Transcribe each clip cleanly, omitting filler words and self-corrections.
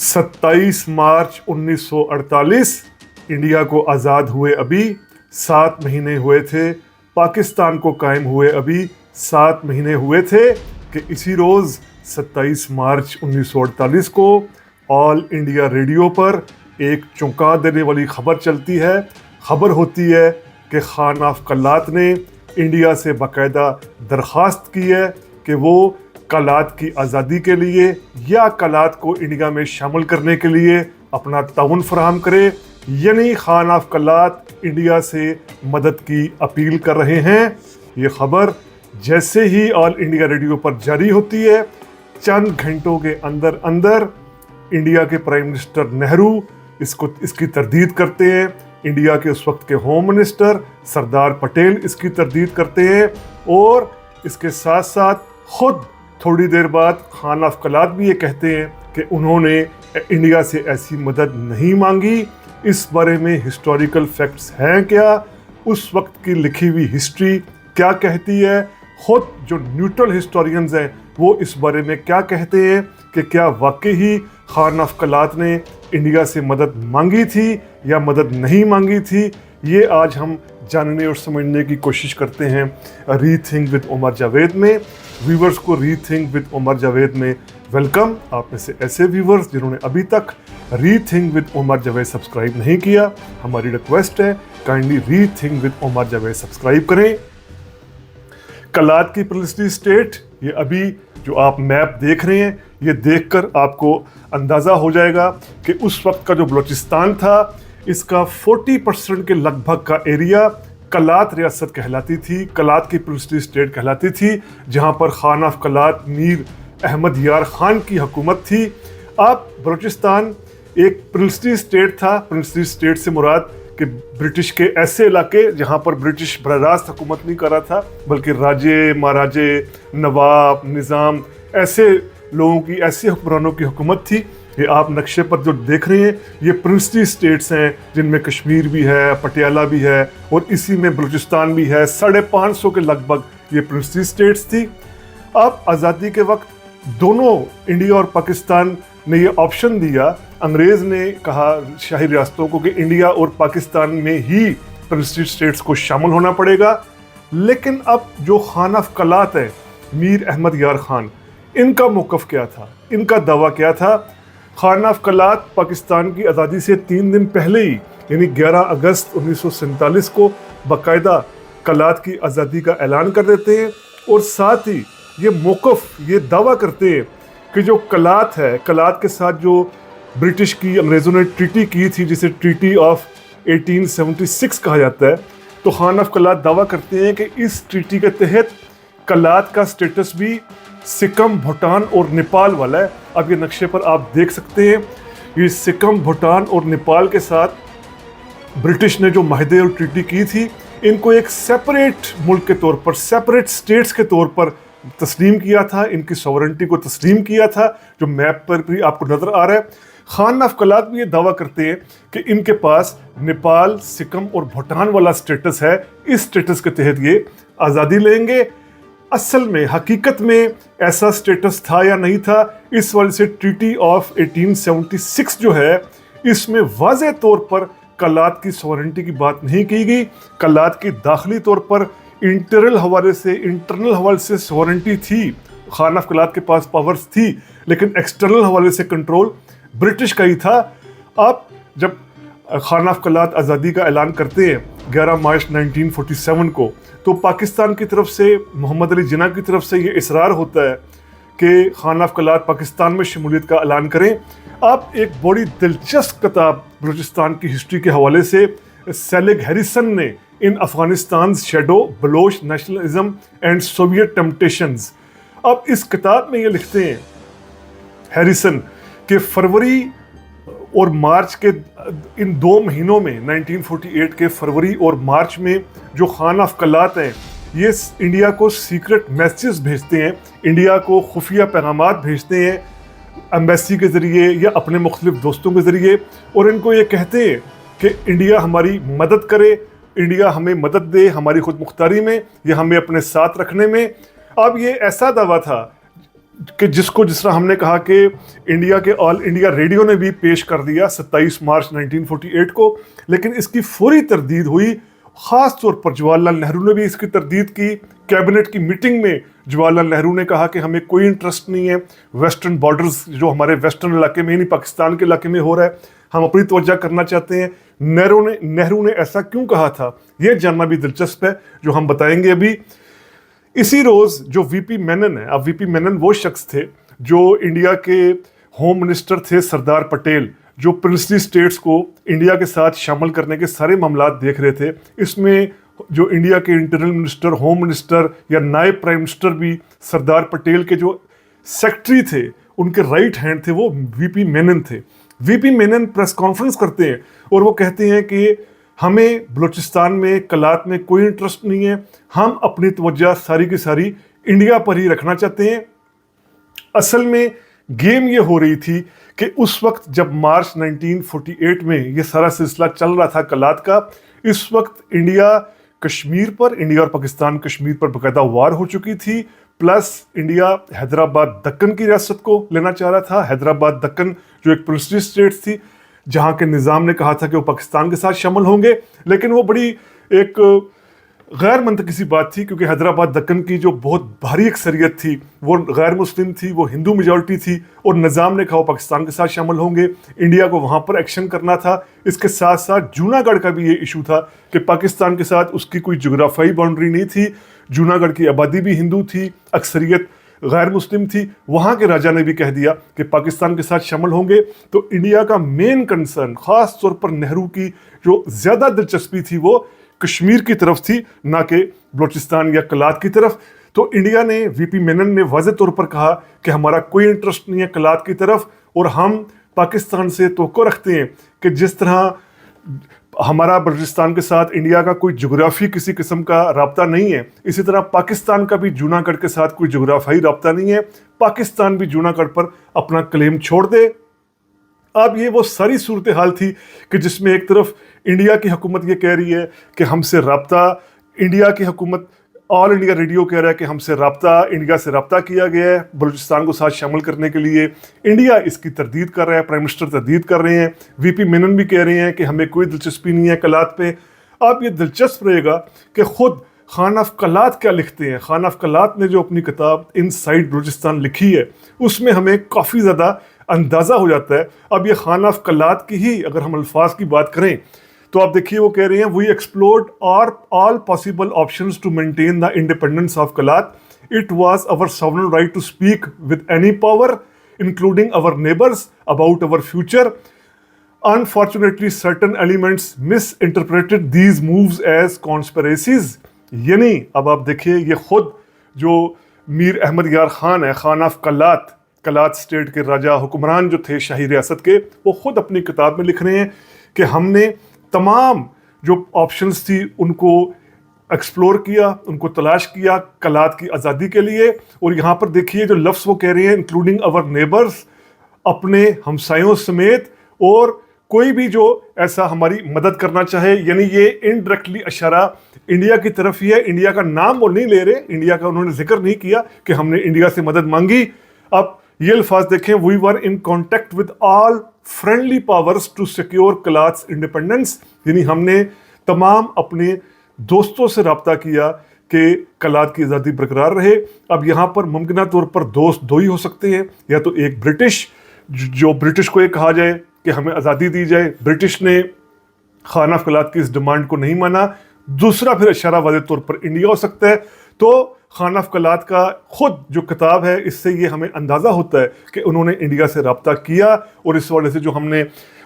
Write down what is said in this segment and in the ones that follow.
27 मार्च 1948 India को आज़ाद हुए अभी 7 महीने हुए थे। पाकिस्तान को कायम हुए अभी 7 महीने हुए थे कि इसी रोज़ 27 मार्च 1948 को ऑल इंडिया रेडियो पर एक चौंका देने वाली खबर चलती है। खबर होती है कि खान ऑफ कल्लात ने इंडिया से बाकायदा दरख्वास्त की है कि वो कल्लात की आज़ादी के लिए या कल्लात को इंडिया में शामिल करने के लिए अपना ताउन फराहम करे, यानी खान ऑफ कल्लात इंडिया से मदद की अपील कर रहे हैं। ये खबर जैसे ही ऑल इंडिया रेडियो पर जारी होती है, चंद घंटों के अंदर अंदर इंडिया के प्राइम मिनिस्टर नेहरू इसकी तरदीद करते हैं। इंडिया के उस वक्त के होम मिनिस्टर सरदार पटेल इसकी तरदीद करते हैं और इसके साथ साथ खुद थोड़ी देर बाद खान ऑफ कल्लात भी ये कहते हैं कि उन्होंने इंडिया से ऐसी मदद नहीं मांगी। इस बारे में हिस्टोरिकल फैक्ट्स हैं क्या, उस वक्त की लिखी हुई हिस्ट्री क्या कहती है, खुद जो न्यूट्रल हिस्टोरियंस हैं वो इस बारे में क्या कहते हैं कि क्या वाकई ही खान ऑफ कल्लात ने इंडिया से मदद मांगी थी या मदद नहीं मांगी थी, ये आज हम जानने और समझने की कोशिश करते हैं रीथिंक विद उमर जावेद में। व्यूवर्स को रीथिंक विद उमर जावेद में वेलकम। आप में से ऐसे व्यूवर्स जिन्होंने अभी तक rethink with Umar Javed subscribe नहीं किया, हमारी रिक्वेस्ट है kindly rethink with Umar Javed subscribe करें। कल्लात की पब्लिसिटी स्टेट, ये अभी जो आप मैप देख रहे हैं, ये देखकर आपको अंदाज़ा हो जाएगा कि उस वक्त का जो बलूचिस्तान था, इसका 40% के लगभग का एरिया कल्लात रियासत कहलाती थी, कल्लात की पब्लिसिटी स्टेट कहलाती थी, जहाँ पर खान ऑफ कल्लात मीर अहमद यार खान की हुकूमत थी। अब बलूचिस्तान एक पब्लिसिटी स्टेट था। पब्लिसिटी स्टेट से मुराद कि ब्रिटिश के ऐसे इलाके जहाँ पर ब्रिटिश बराह रास्त हुकूमत नहीं कर रहा था, बल्कि राजे, महाराजे, नवाब, निज़ाम, ऐसे लोगों की, ऐसे हुक्मरानों की हुकूमत थी। ये आप नक्शे पर जो देख रहे हैं, ये प्रिंसली स्टेट्स हैं जिनमें कश्मीर भी है, पटियाला भी है और इसी में बलूचिस्तान भी है। 550 के लगभग ये प्रिंसली स्टेट्स थी। अब आज़ादी के वक्त दोनों इंडिया और पाकिस्तान ने ये ऑप्शन दिया, अंग्रेज़ ने कहा शाही रियासतों को कि इंडिया और पाकिस्तान में ही प्रिंसली स्टेट्स को शामिल होना पड़ेगा। लेकिन अब जो खान ऑफ कल्लात है, मीर अहमद यार खान, इनका मौक़िफ़ क्या था, इनका दावा क्या था? खान ऑफ कल्लात पाकिस्तान की आज़ादी से 3 दिन पहले ही, यानी 11 अगस्त 1947 को बाकायदा कल्लात की आज़ादी का ऐलान कर देते हैं और साथ ही ये मौक़िफ़, ये दावा करते हैं कि जो कल्लात है, कल्लात के साथ जो ब्रिटिश की अंग्रेज़ों ने ट्रीटी की थी, जिसे ट्रीटी ऑफ 1876 कहा जाता है, तो खान ऑफ कल्लात दावा करते हैं कि इस ट्रीटी के तहत कल्लात का स्टेटस भी सिक्किम, भूटान और नेपाल वाला है। अब ये नक्शे पर आप देख सकते हैं, ये सिक्किम, भूटान और नेपाल के साथ ब्रिटिश ने जो माहदे और ट्रीटी की थी, इनको एक सेपरेट मुल्क के तौर पर, सेपरेट स्टेट्स के तौर पर तस्लीम किया था, इनकी सॉवरेंटी को तस्लीम किया था, जो मैप पर भी आपको नज़र आ रहा है। खान ऑफ कल्लात भी ये दावा करते हैं कि इनके पास नेपाल, सिक्किम और भूटान वाला स्टेटस है, इस स्टेटस के तहत ये आज़ादी लेंगे। असल में, हकीकत में ऐसा स्टेटस था या नहीं था, इस वजह से ट्रीटी ऑफ 1876 जो है, इसमें वाज़ेह तौर पर कल्लात की सॉवरेंटी की बात नहीं की गई। कल्लात की दाखिली तौर पर इंटरनल हवाले से सॉवरेंटी थी, खान ऑफ कल्लात के पास पावर्स थी, लेकिन एक्सटर्नल हवाले से कंट्रोल ब्रिटिश का ही था। अब जब खान ऑफ कल्लात आज़ादी का ऐलान करते हैं 11 मार्च 1947 को, तो पाकिस्तान की तरफ से, मोहम्मद अली जिन्ना की तरफ से ये इसरार होता है कि खान ऑफ कल्लात पाकिस्तान में शमूलियत का ऐलान करें। अब एक बड़ी दिलचस्प किताब बलूचिस्तान की हिस्ट्री के हवाले से सेलिग हैरिसन ने in Afghanistan shadow, Baloch nationalism and Soviet temptations, अब इस किताब में ये लिखते हैं हैरिसन कि फरवरी और मार्च के इन 2 महीनों में, 1948 के फरवरी और मार्च में, जो खान ऑफ कल्लात हैं, ये इंडिया को सीक्रेट मैसेज भेजते हैं, इंडिया को खुफिया पैगामात भेजते हैं एम्बेसी के ज़रिए या अपने मुख्तलिफ दोस्तों के ज़रिए, और इनको ये कहते हैं कि इंडिया हमारी मदद करे, इंडिया हमें मदद दे हमारी खुद मुख्तारी में या हमें अपने साथ रखने में। अब ये ऐसा दावा था कि जिसको जिस तरह हमने कहा कि इंडिया के ऑल इंडिया रेडियो ने भी पेश कर दिया 27 मार्च 1948 को, लेकिन इसकी फौरी तरदीद हुई। ख़ास तौर पर जवाहरलाल नेहरू ने भी इसकी तरदीद की। कैबिनेट की मीटिंग में जवाहरलाल नेहरू ने कहा कि हमें कोई इंटरेस्ट नहीं है वेस्टर्न बॉर्डर्स, जो हमारे वेस्टर्न इलाके में, नहीं पाकिस्तान के इलाके में हो रहा है, हम अपनी तवज्जो करना चाहते हैं। नेहरू ने ऐसा क्यों कहा था, ये जानना भी दिलचस्प है, जो हम बताएंगे अभी। इसी रोज़ जो वीपी मेनन है, अब वीपी मेनन वो शख्स थे जो इंडिया के होम मिनिस्टर थे सरदार पटेल, जो प्रिंसली स्टेट्स को इंडिया के साथ शामिल करने के सारे मामलात देख रहे थे। इसमें जो इंडिया के इंटरनल मिनिस्टर, होम मिनिस्टर या नायब प्राइम मिनिस्टर भी सरदार पटेल के जो सेक्रेटरी थे, उनके राइट हैंड थे, वो वीपी मेनन थे। वीपी मेनन प्रेस कॉन्फ्रेंस करते हैं और वो कहते हैं कि हमें बलूचिस्तान में, कलात में कोई इंटरेस्ट नहीं है, हम अपनी तवज्जो सारी की सारी इंडिया पर ही रखना चाहते हैं। असल में गेम ये हो रही थी कि उस वक्त जब मार्च 1948 में ये सारा सिलसिला चल रहा था कलात का, इस वक्त इंडिया कश्मीर पर, इंडिया और पाकिस्तान कश्मीर पर बाकायदा वार हो चुकी थी, प्लस इंडिया हैदराबाद दक्कन की रियासत को लेना चाह रहा था। हैदराबाद दक्कन जो एक प्रिंसली स्टेट थी, जहाँ के निज़ाम ने कहा था कि वो पाकिस्तान के साथ शामिल होंगे, लेकिन वो बड़ी एक गैर मंतकी सी बात थी, क्योंकि हैदराबाद दक्कन की जो बहुत भारी अक्सरियत थी वो गैर मुस्लिम थी, वो हिंदू मेजॉरिटी थी, और निज़ाम ने कहा वो पाकिस्तान के साथ शामिल होंगे, इंडिया को वहाँ पर एक्शन करना था। इसके साथ साथ जूनागढ़ का भी ये इशू था कि पाकिस्तान के साथ उसकी कोई जोग्राफाई बाउंड्री नहीं थी, जूनागढ़ की आबादी भी हिंदू थी, अक्सरियत गैर मुस्लिम थी। वहाँ के राजा ने भी कह दिया कि पाकिस्तान के साथ शामिल होंगे। तो इंडिया का मेन कंसर्न, ख़ास तौर पर नेहरू की जो ज़्यादा दिलचस्पी थी, वो कश्मीर की तरफ थी, ना कि बलूचिस्तान या कलात की तरफ। तो इंडिया ने, वीपी मेनन ने वाज़ेह तौर पर कहा कि हमारा कोई इंटरेस्ट नहीं है कलात की तरफ, और हम पाकिस्तान से तवक्को रखते हैं कि जिस तरह हमारा बलूचिस्तान के साथ इंडिया का कोई जोग्राफी किसी किस्म का राब्ता नहीं है, इसी तरह पाकिस्तान का भी जूनागढ़ के साथ कोई जोग्राफाई राब्ता नहीं है। पाकिस्तान भी जूनागढ़ पर अपना क्लेम छोड़ दे। अब ये वो सारी सूरत हाल थी कि जिसमें एक तरफ इंडिया की हुकूमत ये कह रही है कि हमसे राब्ता, इंडिया की हुकूमत, ऑल इंडिया रेडियो कह रहा है कि हमसे राब्ता, इंडिया से राब्ता किया गया है बलूचिस्तान को साथ शामिल करने के लिए, इंडिया इसकी तरदीद कर रहा है, प्राइम मिनिस्टर तरदीद कर रहे हैं, वीपी मेनन भी कह रहे हैं कि हमें कोई दिलचस्पी नहीं है कलात पे। अब ये दिलचस्प रहेगा कि ख़ुद खान ऑफ कलात क्या लिखते हैं। खान ऑफ कलात ने जो अपनी किताब इनसाइड बलूचिस्तान लिखी है, उसमें हमें काफ़ी ज़्यादा अंदाज़ा हो जाता है। अब ये खान ऑफ कलात की ही अगर हम अल्फाज की बात करें तो आप देखिए वो कह रहे हैं, we explored all possible options to maintain the independence of Kalat. It was our sovereign right to speak with any power including our neighbours about our future. Unfortunately certain elements misinterpreted these moves as conspiracies. यानी अब आप देखिए, ये खुद जो मीर अहमद यार खान है, Khan of Kalat, Kalat state के राजा हुक्मरान जो थे शाही रियासत के, वो खुद अपनी किताब में लिख रहे हैं कि हमने तमाम जो ऑप्शंस थी उनको एक्सप्लोर किया, उनको तलाश किया कलात की आज़ादी के लिए। और यहाँ पर देखिए जो लफ्ज़ वो कह रहे हैं, इंक्लूडिंग अवर नेबर्स, अपने हमसायों समेत, और कोई भी जो ऐसा हमारी मदद करना चाहे, यानी ये इनडायरेक्टली इशारा इंडिया की तरफ ही है। इंडिया का नाम वो नहीं ले रहे, इंडिया का उन्होंने जिक्र नहीं किया कि हमने इंडिया से मदद मांगी। अब ये अल्फाज देखें, we were in contact with all friendly powers to secure Kalat's independence, यानी हमने तमाम अपने दोस्तों से रब्ता किया कि कलात की आज़ादी बरकरार रहे। अब यहाँ पर मुमकिन तौर पर दोस्त दो ही हो सकते हैं, या तो एक ब्रिटिश, जो ब्रिटिश को ये कहा जाए कि हमें आज़ादी दी जाए, ब्रिटिश ने खान ऑफ कलात की इस डिमांड को नहीं माना। दूसरा फिर इशारा वाज़ेह तौर पर इंडिया हो सकता है। तो खान ऑफ कलात का खुद जो किताब है, इससे ये हमें अंदाज़ा होता है कि उन्होंने इंडिया से रब्ता किया। और इस वजह से जो हमने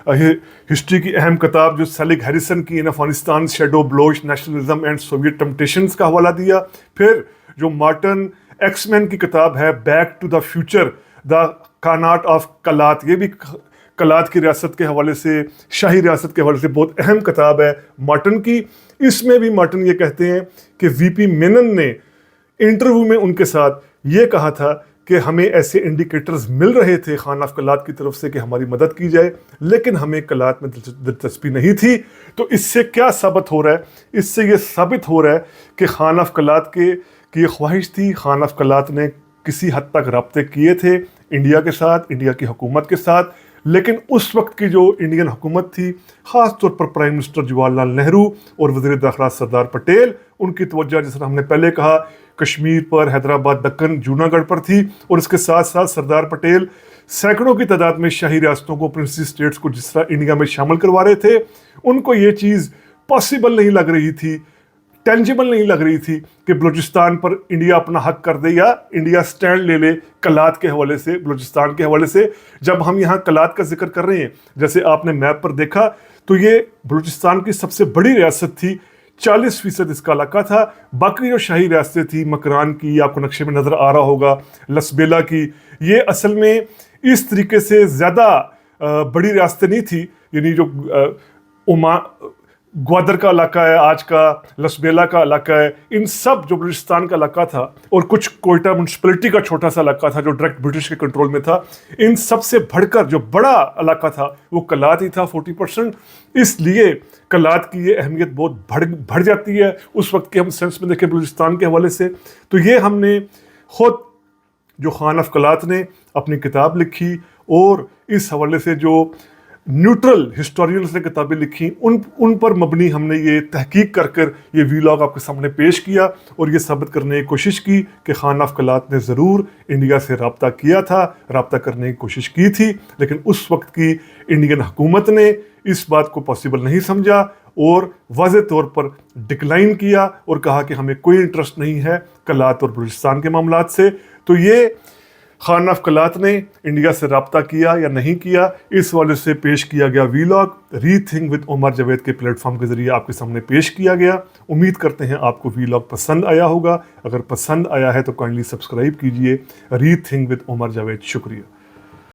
हिस्ट्री की अहम किताब जो सेलिग हैरिसन की in Afghanistan shadow Baloch nationalism and Soviet temptations का हवाला दिया। फिर जो मार्टिन एक्समैन की किताब है back to the future, the khanate of Kalat, ये भी कलात की रियासत के हवाले से, शाही रियासत के हवाले से बहुत अहम किताब है मार्टिन की। इसमें भी मार्टिन ये कहते हैं कि वीपी मेनन ने इंटरव्यू में उनके साथ ये कहा था कि हमें ऐसे इंडिकेटर्स मिल रहे थे खान ऑफ कलात की तरफ से कि हमारी मदद की जाए, लेकिन हमें कलात में दिलचस्पी नहीं थी। तो इससे क्या साबित हो रहा है? इससे ये साबित हो रहा है कि खान ऑफ कलात की ये ख्वाहिश थी, खान ऑफ कलात ने किसी हद तक रब्ते किए थे इंडिया के साथ, इंडिया की हुकूमत के साथ, लेकिन उस वक्त की जो इंडियन हुकूमत थी, ख़ास तौर पर प्राइम मिनिस्टर जवाहरलाल नेहरू और वज़ीर दाखिला सरदार पटेल, उनकी तवज्जो जैसा हमने पहले कहा कश्मीर पर, हैदराबाद, दक्कन, जूनागढ़ पर थी। और इसके साथ साथ सरदार पटेल सैकड़ों की तादाद में शाही रियासतों को, प्रिंसी स्टेट्स को जिस तरह इंडिया में शामिल करवा रहे थे, उनको ये चीज़ पॉसिबल नहीं लग रही थी, टेंजिबल नहीं लग रही थी कि बलूचिस्तान पर इंडिया अपना हक कर दे या इंडिया स्टैंड ले ले कलात के हवाले से, बलूचिस्तान के हवाले से। जब हम यहाँ कलात का जिक्र कर रहे हैं, जैसे आपने मैप पर देखा, तो ये बलूचिस्तान की सबसे बड़ी रियासत थी, 40% इसका इलाका था। बाकी जो शाही रियासतें थी, मकरान की, आपको नक्शे में नज़र आ रहा होगा, लसबेला की, ये असल में इस तरीके से ज़्यादा बड़ी रियासतें नहीं थी। यानी जो ग्वादर का इलाका है, आज का लसबेला का इलाका है, इन सब जो बलूचिस्तान का इलाका था, और कुछ कोयटा म्यूनसिपैलिटी का छोटा सा इलाका था जो डायरेक्ट ब्रिटिश के कंट्रोल में था, इन सब से बढ़कर जो बड़ा इलाका था वो कलात ही था, 40%। इसलिए कलात की ये अहमियत बहुत बढ़ जाती है उस वक्त के हम सेंस में देखें बलूचिस्तान के हवाले से। तो ये हमने खुद जो खान ऑफ कलात ने अपनी किताब लिखी, और इस हवाले से जो न्यूट्रल हिस्टोरियंस ने किताबें लिखी, उन पर मबनी हमने ये तहकीक कर ये वीलॉग आपके सामने पेश किया, और ये साबित करने की कोशिश की कि खान ऑफ कलात ने ज़रूर इंडिया से रब्ता किया था, रब्ता करने की कोशिश की थी, लेकिन उस वक्त की इंडियन हुकूमत ने इस बात को पॉसिबल नहीं समझा और वाज़ेह तौर पर डिक्लाइन किया और कहा कि हमें कोई इंटरेस्ट नहीं है कलात और बलूचिस्तान के मामलात से। तो ये खान ऑफ कलात ने इंडिया से रब्ता किया या नहीं किया, इस वाले से पेश किया गया vlog rethink with Umar Javed के प्लेटफॉर्म के ज़रिए आपके सामने पेश किया गया। उम्मीद करते हैं आपको वीलॉग पसंद आया होगा। अगर पसंद आया है तो काइंडली सब्सक्राइब कीजिए रीथिंक विद उमर जावेद। शुक्रिया।